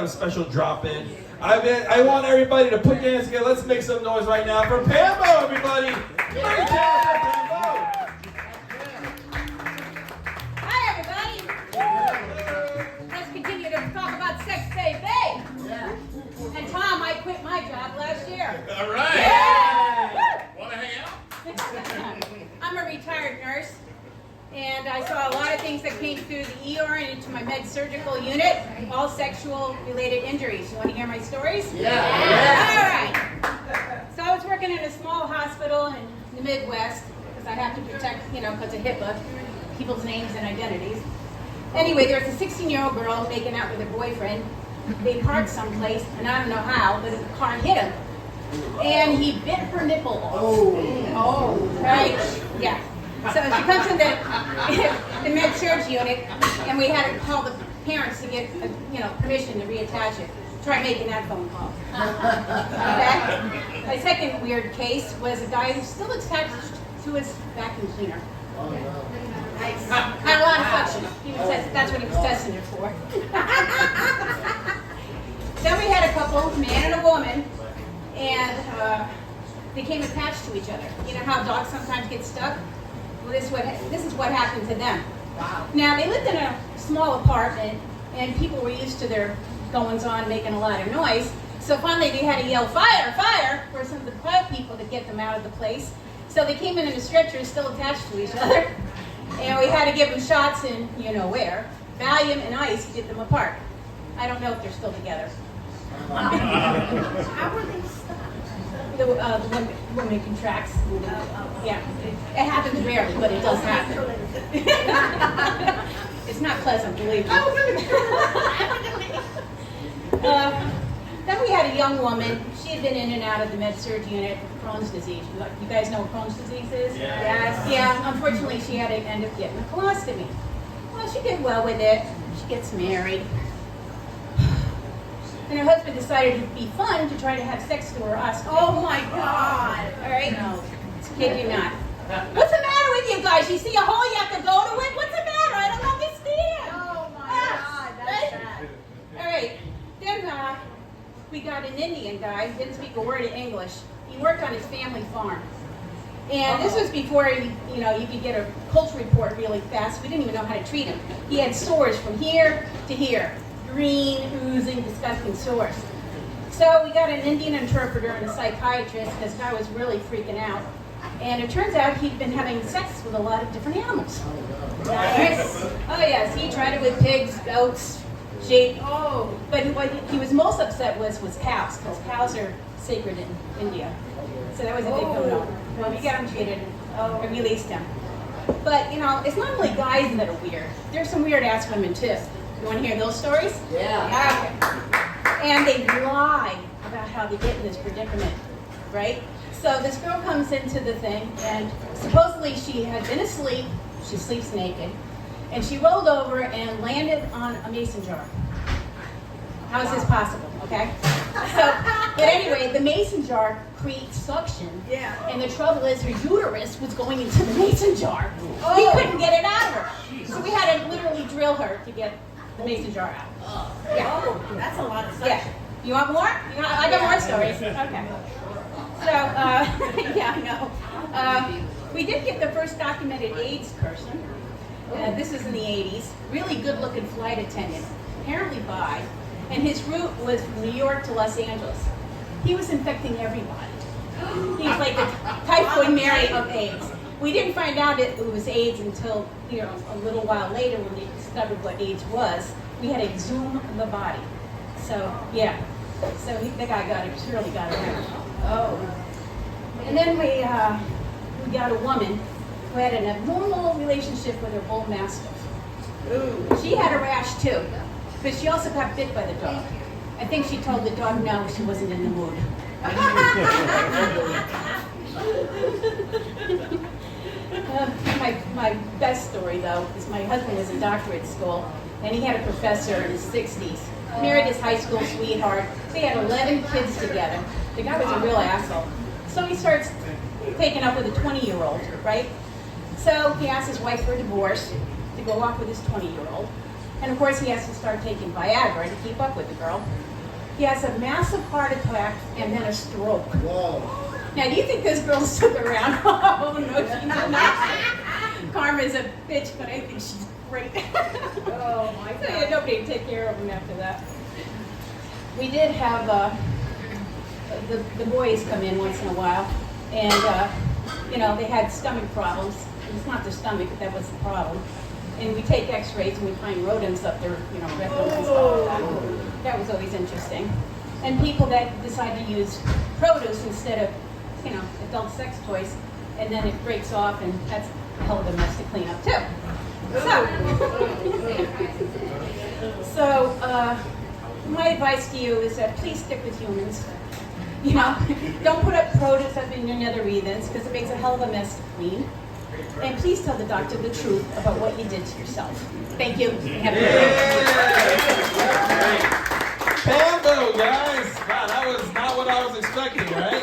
A special drop-in. I want everybody to put your hands together. Let's make some noise right now for Pambo, everybody. Very talented Pambo. Hi, everybody. Let's continue to talk about sex, baby. Yeah. And Tom, I quit my job last year. All right. Yeah. Want to hang out? I'm a retired nurse, and I saw a lot of things that came through the ER and into my med-surgical unit, all sexual-related injuries. You want to hear my stories? Yeah. All right. So I was working in a small hospital in the Midwest, because I have to protect, because of HIPAA, people's names and identities. Anyway, there was a 16-year-old girl making out with her boyfriend. They parked someplace, and I don't know how, but the car hit him. And he bit her nipple off. Oh, right? Yeah. So she comes in the med-surg unit, and we had to call the parents to get, permission to reattach it. Try making that phone call. Okay? My second weird case was a guy who's still attached to his vacuum cleaner. Nice. Had a lot of suction. That's what he was testing it for. Then we had a couple, a man and a woman, and they came attached to each other. You know how dogs sometimes get stuck? Well, this is what happened to them. Wow. Now, they lived in a small apartment, and people were used to their goings-on making a lot of noise. So finally, they had to yell, "Fire, fire," for some of the fire people to get them out of the place. So they came in a stretcher, still attached to each other. And we had to give them shots in, where. Valium and ice to get them apart. I don't know if they're still together. How were they stuck? The woman contracts. Yeah, it happens rarely, but it does happen. It's not pleasant, believe me. Then we had a young woman. She had been in and out of the med-surg unit with Crohn's disease. You guys know what Crohn's disease is? Yeah. Yes. Yeah, unfortunately, she had to end up getting a colostomy. Well, she did well with it. She gets married. And her husband decided it'd be fun to try to have sex through her ostomy. Oh my God! All right? No. Kid you not. What's the matter with you guys? You see a hole you have to go to it? What's the matter? I don't understand. Oh my God, that's bad. All right. Then we got an Indian guy, didn't speak a word of English. He worked on his family farm. And this was before, you could get a culture report really fast. We didn't even know how to treat him. He had sores from here to here. Green, oozing, disgusting sores. So we got an Indian interpreter and a psychiatrist. This guy was really freaking out. And it turns out he'd been having sex with a lot of different animals. Yes. Oh yes, he tried it with pigs, goats, sheep. Oh, but what he was most upset with was cows, because cows are sacred in India. So that was a big no-no. Well, we got him treated and released him. But, it's not only guys that are weird. There's some weird-ass women, too. You want to hear those stories? Yeah. Okay. And they lie about how they get in this predicament, right? So this girl comes into the thing, and supposedly she had been asleep. She sleeps naked. And she rolled over and landed on a mason jar. How is this possible, okay? So, but anyway, the mason jar creates suction. Yeah. And the trouble is her uterus was going into the mason jar. Oh. He couldn't get it out of her. So we had to literally drill her to get the mason jar out. Yeah. Oh, that's a lot of suction. Yeah. You want more? I got more stories. Okay. So, yeah, I know. We did get the first documented AIDS person. This was in the 80s. Really good-looking flight attendant, apparently bi, and his route was from New York to Los Angeles. He was infecting everybody. He was like the typhoid Mary of AIDS. We didn't find out it was AIDS until a little while later when they discovered what AIDS was. We had to exhume the body. So yeah, so the guy surely got around. Oh, and then we got a woman who had an abnormal relationship with her bull mastiff. Ooh. She had a rash too, but she also got bit by the dog. I think she told the dog no, she wasn't in the mood. My best story, though, is my husband was in doctorate school, and he had a professor in his 60s. Married his high school sweetheart. They had 11 kids together. The guy was a real asshole. So he starts taking up with a 20-year-old, right? So he asked his wife for a divorce to go off with his 20-year-old. And of course, he has to start taking Viagra to keep up with the girl. He has a massive heart attack and then a stroke. Whoa. Now, do you think this girl stuck around? Oh, no, she did not. Karma's a bitch, but I think she's great. Oh my So, yeah, nobody to take care of him after that. We did have the boys come in once in a while, and you know, they had stomach problems. It's not their stomach, but that was the problem. And we take X-rays and we find rodents up their, you know, rectums and stuff like that. That was always interesting. And people that decide to use produce instead of, you know, adult sex toys, and then it breaks off, and that's a hell of a mess to clean up too. So, my advice to you is that please stick with humans. You know, don't put up produce up in your nether heathens because it makes a hell of a mess to clean. And please tell the doctor the truth about what you did to yourself. Thank you. Have a good day. Pambo, guys. Wow, that was not what I was expecting, right?